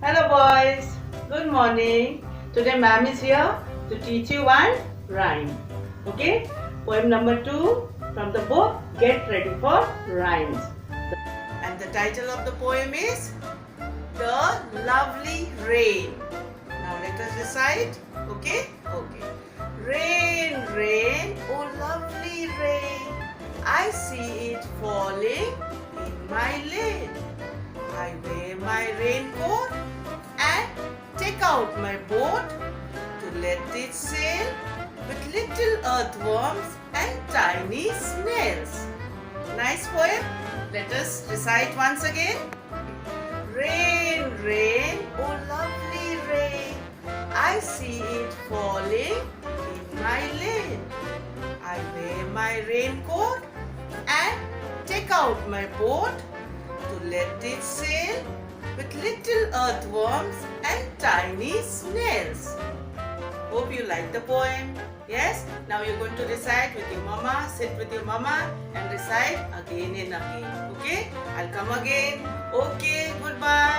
Hello boys, good morning. Today ma'am is here to teach you one rhyme. Okay, poem number 2 from the book Get Ready for Rhymes. And the title of the poem is The Lovely Rain. Now let us recite. Okay? Okay. Rain, rain, oh lovely rain, I see it falling in my lane. I wear my raincoat and take out my boat to let it sail with little earthworms and tiny snails. Nice poem. Let us recite once again. Rain, rain, oh lovely rain, I see it falling in my lane. I wear my raincoat and take out my boat to let it sail with little earthworms and tiny snails. Hope you like the poem. Yes? Now you're going to recite with your mama. Sit with your mama and recite again and again. Okay? I'll come again. Okay, goodbye.